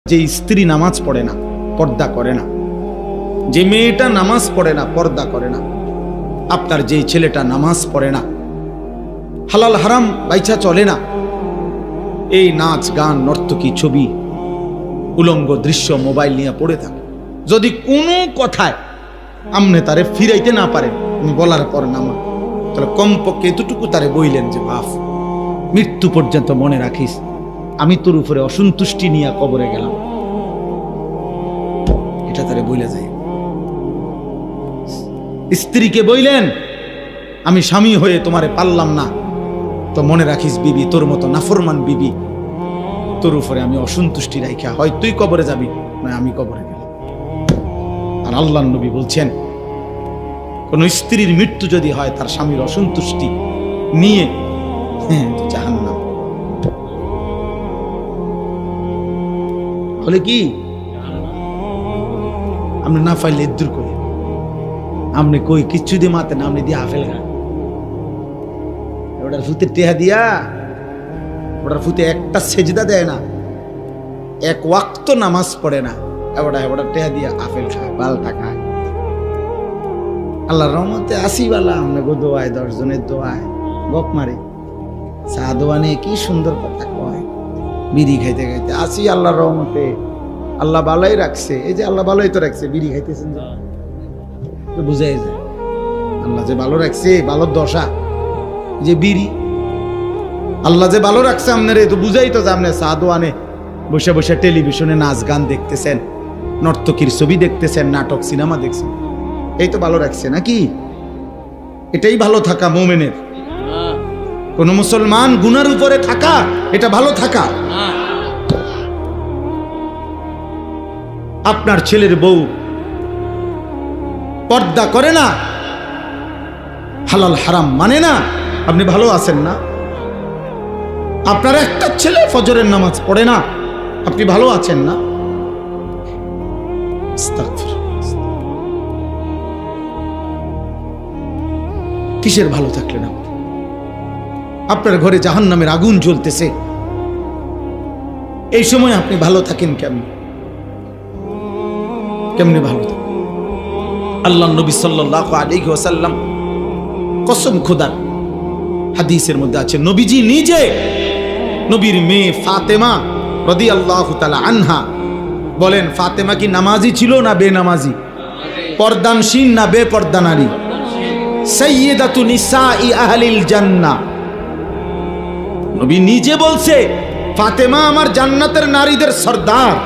যে স্ত্রী নামাজ পড়ে না, পর্দা করে না, যে মেয়েটা নামাজ পড়ে না, পর্দা করে না, আপনার যে ছেলেটা নামাজ পড়ে না, হালাল হারাম বাইচা চলে না, এই নাচ গান নর্তকী ছবি উলঙ্গ দৃশ্য মোবাইল নিয়ে পড়ে থাকে, যদি কোনো কথায় আমনে তারে ফিরাইতে না পারেন, আমি বলার পর নামা, তাহলে কমপক্ষে এতটুকু তারে বইলেন যে বাপ, মৃত্যু পর্যন্ত মনে রাখিস আমি তোর উপরে অসন্তুষ্টি নিয়ে কবরে গেলাম, এটা তারে বইলে যায়। স্ত্রীকে বইলেন আমি স্বামী হয়ে তোমারে পারলাম না, তো মনে রাখিস বিবি, তোর মতো নাফরমান বিবি, তোর উপরে আমি অসন্তুষ্টি রাখা, হয় তুই কবরে যাবি না আমি কবরে গেলাম। আর আল্লাহর নবী বলছেন কোন স্ত্রীর মৃত্যু যদি হয় তার স্বামীর অসন্তুষ্টি নিয়ে, জাহান্নাম। হলে কি আপনি না পাইলে দূর করে আপনি কই কিচ্ছু দিয়ে মাতে না, আপনি দিয়ে আফেল খান, ওটার ফুতে টেহা দিয়া, ওটার ফুতে একটা সেজদা দেয় না, এক ওয়াক্ত নামাজ পড়ে না, ওটা টেহা দিয়া আফেল খায়, বালটা খায়। আল্লাহর রহমতে আসি বালা, আমরা গো দোয়ায় 10 জনের দোয়ায় গপ মারে, চা দোয়া নিয়ে কি সুন্দর কথা কয়, বিড়ি খাইতে খাইতে আসি আল্লাহর রহমতে, আল্লাহ ভালোই রাখছে, এই যে আল্লাহ ভালোই তো রাখছে, বিড়ি খাইতেছেন তো বুঝাই যায় আল্লাহ যে ভালো রাখছে, ভালোর দশা যে বিড়ি, আল্লাহ যে ভালো রাখছে আপনার, তো বুঝাই তো যে আপনি চা দোয়ানে বসে বসে টেলিভিশনে নাচ গান দেখতেছেন, নর্তকীর ছবি দেখতেছেন, নাটক সিনেমা দেখছেন, এই তো ভালো রাখছে নাকি? এটাই ভালো থাকা মুমিনের। কোন মুসলমান গুনার উপরে থাকা এটা ভালো থাকা। আপনার ছেলের বউ পর্দা করে না, হালাল হারাম মানে না, আপনি ভালো আছেন না? আপনার একটা ছেলে ফজরের নামাজ পড়ে না, আপনি ভালো আছেন না? কিসের ভালো থাকলেন আপনি? আপনার ঘরে জাহান্নামের আগুন জ্বলতেছে, এই সময় আপনি ভালো থাকেন কেমনে ভালো থাকেন? আল্লাহ নবী সাল্লাল্লাহু আলাইহি ওয়াসাল্লাম কসম খোদার হাদিসের মধ্যে আছে, নবীজি নিজে নবীর মেয়ে ফাতেমা রাদিয়াল্লাহু তাআলা আনহা বলেন, ফাতেমা কি নামাজি ছিল না বেনামাজি? পর্দানশীল না বেপর্দা নারী? সাইয়্যিদাতু নিসাই আহলিল জান্নাহ। নবী নিজে বলছে ফাতেমা আমার জান্নাতের নারীদের সর্দার।